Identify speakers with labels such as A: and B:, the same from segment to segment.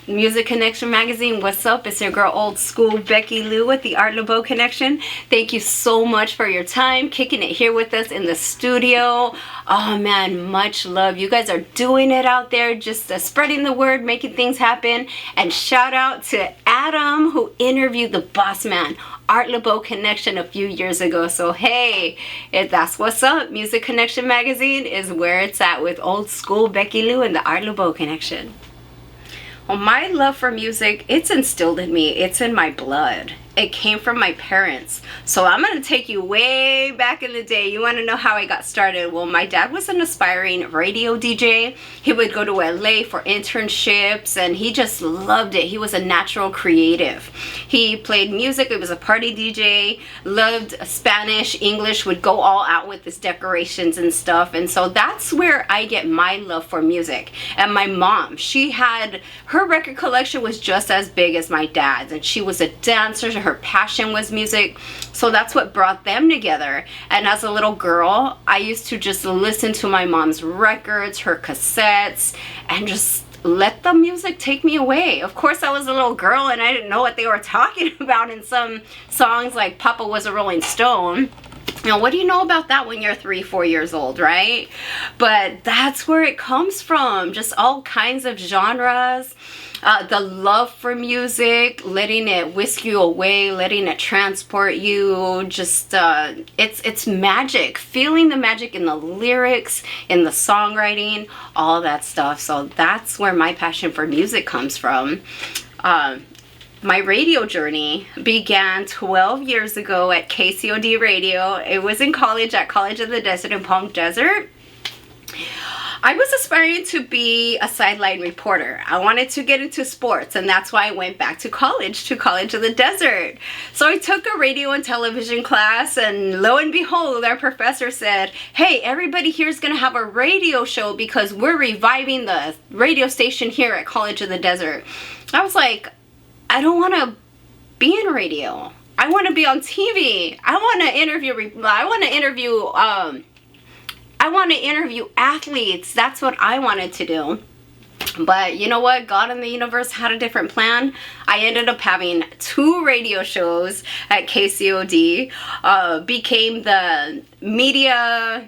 A: Music Connection magazine. What's up? It's your girl Old School Becky Lu with the Art Laboe Connection. Thank you so much for your time kicking it here with us in the studio. Oh man, much love. You guys are doing it out there, just spreading the word, making things happen. And shout out to Adam, who interviewed the boss man, Art Laboe Connection, a few years ago. So hey, if that's what's up, Music Connection magazine is where it's at with Old School Becky Lu and the Art Laboe Connection. Well, my love for music, it's instilled in me. It's in my blood. It came from my parents. So I'm going to take you way back in the day. You want to know how I got started? Well, my dad was an aspiring radio DJ. He would go to LA for internships and he just loved it. He was a natural creative. He played music. He was a party DJ, loved Spanish, English, would go all out with his decorations and stuff. And so that's where I get my love for music. And my mom, she had, her record collection was just as big as my dad's, and she was a dancer. Her passion was music, so that's what brought them together. And as a little girl, I used to just listen to my mom's records, her cassettes, and just let the music take me away. Of course, I was a little girl and I didn't know what they were talking about in some songs like Papa Was a Rolling Stone. Now, what do you know about that when you're 3-4 years old, right? But that's where it comes from. Just all kinds of genres. The love for music, letting it whisk you away, letting it transport you. Just, it's magic. Feeling the magic in the lyrics, in the songwriting, all that stuff. So that's where my passion for music comes from. My radio journey began 12 years ago at KCOD Radio. It was in college, at College of the Desert in Palm Desert. I was aspiring to be a sideline reporter. I wanted to get into sports, and that's why I went back to College of the Desert. So I took a radio and television class, and lo and behold, our professor said, hey, everybody here is going to have a radio show because we're reviving the radio station here at College of the Desert. I was like, I don't want to be in radio. I want to be on TV. I want to interview athletes. That's what I wanted to do. But you know what? God and the universe had a different plan. I ended up having 2 radio shows at KCOD. Became the media...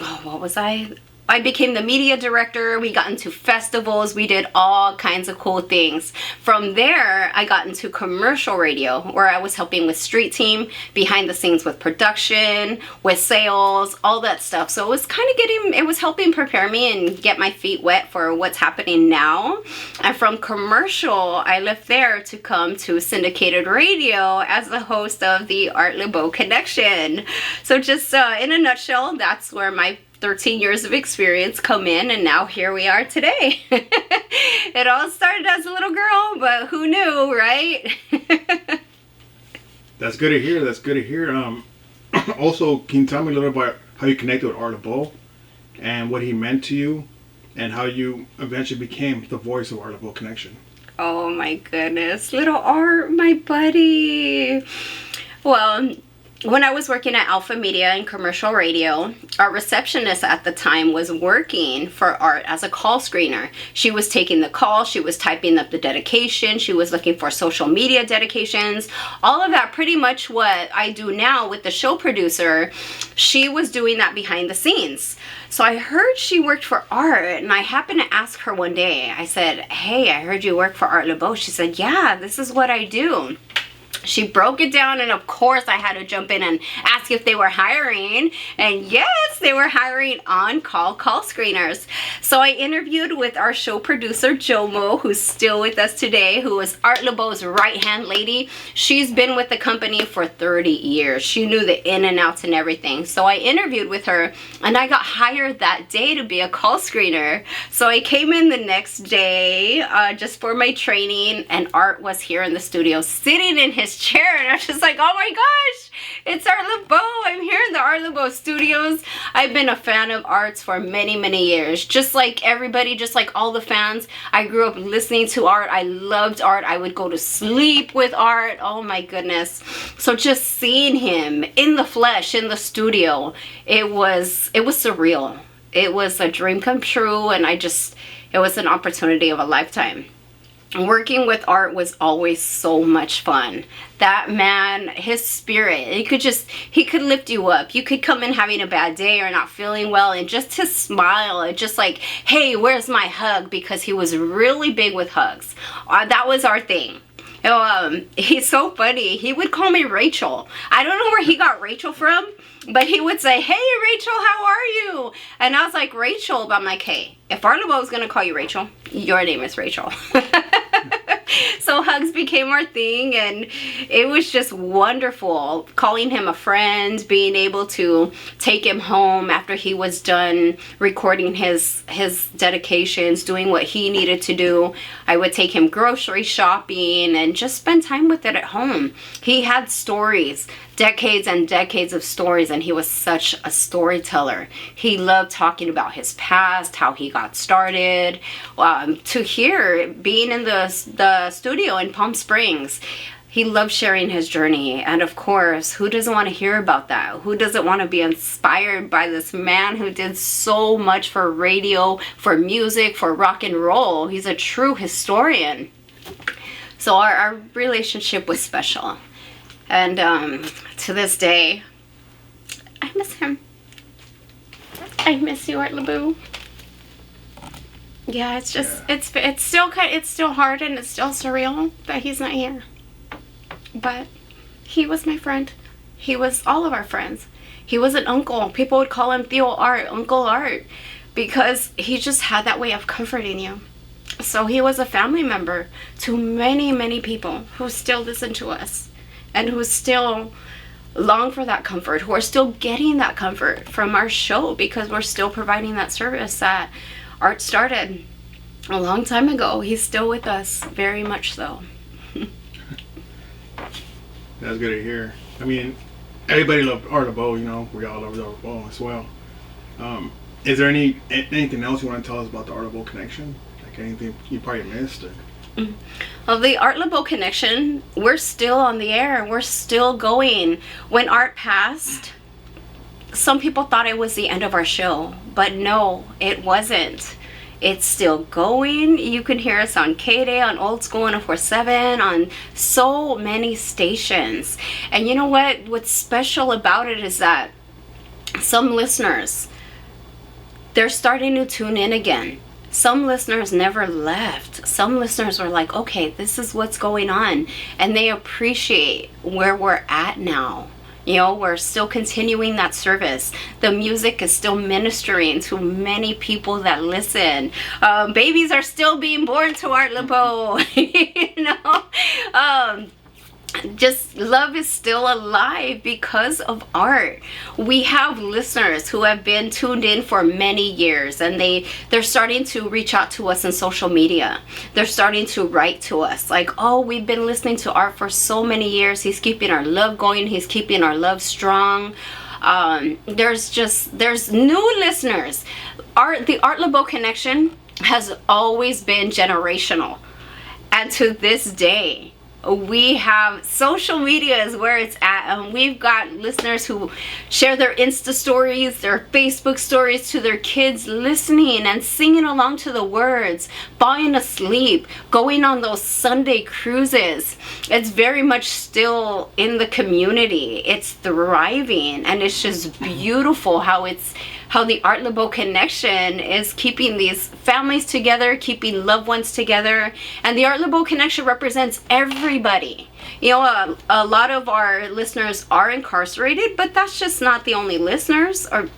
A: Oh, what was I? I became the media director. We got into festivals. We did all kinds of cool things. From there, I got into commercial radio, where I was helping with street team, behind the scenes with production, with sales, all that stuff. So it was kind of it was helping prepare me and get my feet wet for what's happening now. And from commercial, I left there to come to syndicated radio as the host of the Art Laboe Connection. So just in a nutshell, that's where my 13 years of experience come in, and now here we are today. It all started as a little girl, but who knew, right?
B: That's good to hear. That's good to hear. Also, can you tell me a little about how you connected with Art Laboe and what he meant to you, and how you eventually became the voice of Art Laboe Connection?
A: Oh my goodness, little Art, my buddy. Well, when I was working at Alpha Media in commercial radio, our receptionist at the time was working for Art as a call screener. She was taking the call, she was typing up the dedication, she was looking for social media dedications, all of that, pretty much what I do now with the show producer. She was doing that behind the scenes. So I heard she worked for Art, and I happened to ask her one day. I said, hey, I heard you work for Art Laboe. She said, yeah, this is what I do. She broke it down, and of course I had to jump in and ask if they were hiring, and yes, they were hiring on-call call screeners. So I interviewed with our show producer Jomo, who's still with us today, who was Art Laboe's right-hand lady. She's been with the company for 30 years. She knew the in and outs and everything. So I interviewed with her, and I got hired that day to be a call screener. So I came in the next day just for my training, and Art was here in the studio sitting in his chair, and I was just like, oh my gosh, it's Art Laboe. I'm here in the Art Laboe studios. I've been a fan of Art's for many years, just like everybody, just like all the fans. I grew up listening to Art. I loved Art. I would go to sleep with Art. Oh my goodness. So just seeing him in the flesh in the studio, it was surreal. It was a dream come true, and it was an opportunity of a lifetime. Working with Art was always so much fun. That man, his spirit, he could lift you up. You could come in having a bad day or not feeling well, and just his smile, and just like, hey, where's my hug? Because he was really big with hugs. That was our thing. He's so funny. He would call me Rachel. I don't know where he got Rachel from, but he would say, hey, Rachel, how are you? And I was like, Rachel. But I'm like, hey, if Art Laboe is going to call you Rachel, your name is Rachel. So hugs became our thing, and it was just wonderful. Calling him a friend, being able to take him home after he was done recording his dedications, doing what he needed to do. I would take him grocery shopping and just spend time with it at home. He had stories, decades and decades of stories, and he was such a storyteller. He loved talking about his past, how he got started. To hear, being in the studio in Palm Springs, he loved sharing his journey. And of course, who doesn't want to hear about that? Who doesn't want to be inspired by this man who did so much for radio, for music, for rock and roll? He's a true historian. So our relationship was special. And to this day, I miss him. I miss you, Art Laboe. Yeah, it's just, it's still hard, and it's still surreal that he's not here. But he was my friend. He was all of our friends. He was an uncle. People would call him Theo Art, Uncle Art, because he just had that way of comforting you. So he was a family member to many, many people who still listen to us, and who still long for that comfort, who are still getting that comfort from our show, because we're still providing that service that Art started a long time ago. He's still with us, very much so.
B: That's good to hear. I mean, everybody loved Art Laboe, you know. We all loved Art Laboe as well. Is there anything else you want to tell us about the Art Laboe Connection? Like anything you probably missed? Or?
A: Well, the Art Laboe Connection, we're still on the air. We're still going. When Art passed, some people thought it was the end of our show, but no, it wasn't. It's still going. You can hear us on K-Day, on Old School 104.7, on so many stations. And you know what? What's special about it is that some listeners, they're starting to tune in again. Some listeners never left. Some listeners were like, okay, this is what's going on. And they appreciate where we're at now. You know, we're still continuing that service. The music is still ministering to many people that listen. Babies are still being born to Art Laboe. You know, just love is still alive because of Art. We have listeners who have been tuned in for many years, and they're starting to reach out to us in social media. They're starting to write to us like, oh, we've been listening to Art for so many years. He's keeping our love going. He's keeping our love strong. There's new listeners. The Art Laboe Connection has always been generational, and to this day, we have social media is where it's at, and we've got listeners who share their Insta stories, their Facebook stories to their kids, listening and singing along to the words, falling asleep, going on those Sunday cruises. It's very much still in the community. It's thriving, and it's just beautiful how the Art Laboe Connection is keeping these families together, keeping loved ones together. And the Art Laboe Connection represents everybody. You know, a lot of our listeners are incarcerated, but that's just not the only listeners, or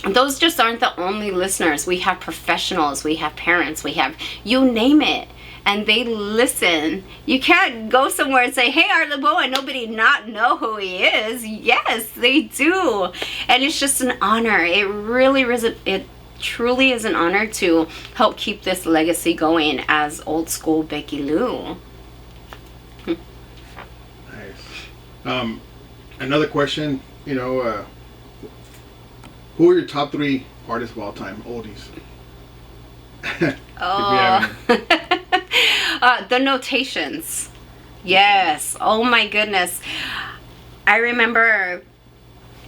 A: those just aren't the only listeners. We have professionals, we have parents, we have, you name it. And they listen. You can't go somewhere and say, hey, Art Laboe, and nobody not know who he is. Yes, they do. And it's just an honor. It truly is an honor to help keep this legacy going as Old School Becky Lu.
B: Nice. Another question, you know, who are your top 3 artists of all time, oldies?
A: Oh. The Notations. Yes. Oh my goodness. I remember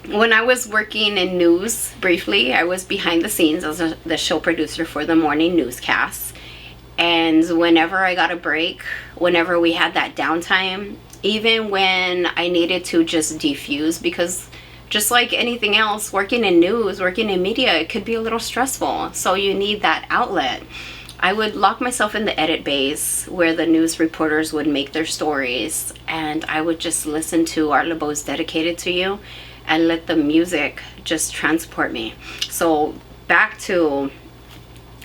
A: when I was working in news briefly, I was behind the scenes as the show producer for the morning newscasts. And whenever I got a break, whenever we had that downtime, even when I needed to just defuse, because just like anything else, working in news, working in media, it could be a little stressful. So you need that outlet. I would lock myself in the edit bays where the news reporters would make their stories, and I would just listen to Art Laboe's Dedicated to You and let the music just transport me. So back to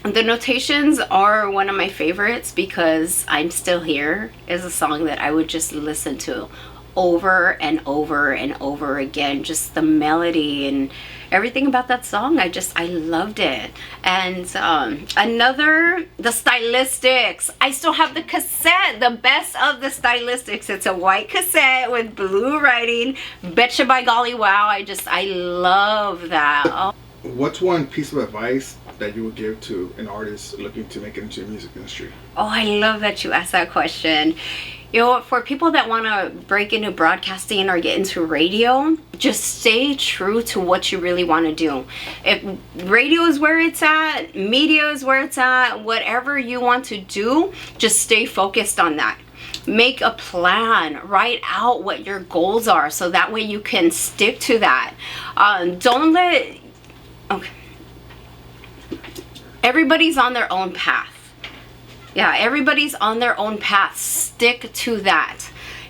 A: the Notations are one of my favorites because I'm Still Here is a song that I would just listen to over and over and over again. Just the melody and everything about that song, I loved it. And the Stylistics. I still have the cassette, the best of the Stylistics. It's a white cassette with blue writing. Betcha by golly wow. I love that. Oh.
B: What's one piece of advice that you would give to an artist looking to make it into the music industry?
A: Oh, I love that you asked that question. You know, for people that want to break into broadcasting or get into radio, just stay true to what you really want to do. If radio is where it's at, media is where it's at, whatever you want to do, just stay focused on that. Make a plan, write out what your goals are so that way you can stick to that. Okay. Everybody's on their own path. Yeah, everybody's on their own path. Stick to that.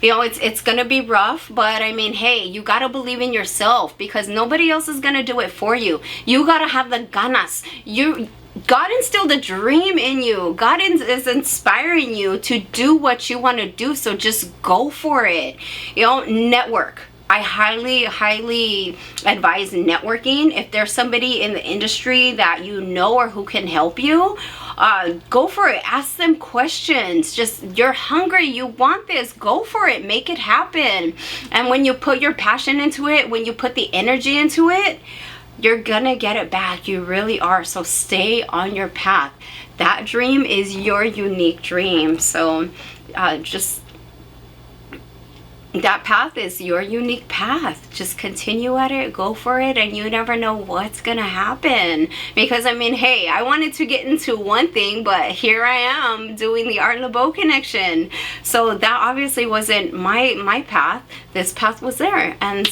A: You know, it's gonna be rough, but I mean, hey, you gotta believe in yourself because nobody else is gonna do it for you. You gotta have the ganas. God instilled a dream in you. God is inspiring you to do what you want to do, so just go for it. You know, network. I highly advise networking. If there's somebody in the industry that you know or who can help you, go for it. Ask them questions. Just, you're hungry, you want this, go for it, make it happen. And when you put your passion into it, when you put the energy into it, you're gonna get it back. You really are. So stay on your path. That dream is your unique dream. So that path is your unique path. Just continue at it, go for it, and you never know what's gonna happen. Because I mean, hey, I wanted to get into one thing, but here I am doing the Art Laboe Connection. So that obviously wasn't my path. This path was there, and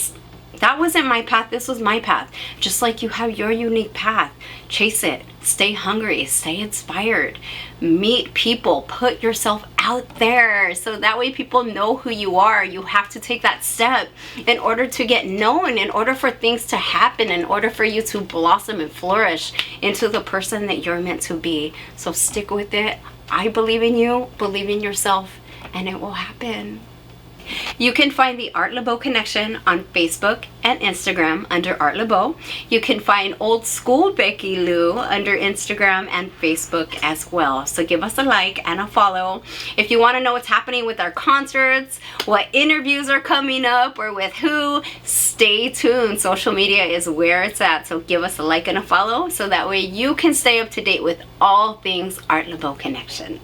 A: that wasn't my path, this was my path. Just like you have your unique path, chase it, stay hungry, stay inspired, meet people, put yourself out there so that way people know who you are. You have to take that step in order to get known, in order for things to happen, in order for you to blossom and flourish into the person that you're meant to be. So stick with it. I believe in you, believe in yourself, and it will happen. You can find the Art Laboe Connection on Facebook and Instagram under Art Laboe. You can find Old School Becky Lu under Instagram and Facebook as well. So give us a like and a follow. If you want to know what's happening with our concerts, what interviews are coming up, or with who, stay tuned. Social media is where it's at. So give us a like and a follow so that way you can stay up to date with all things Art Laboe Connection.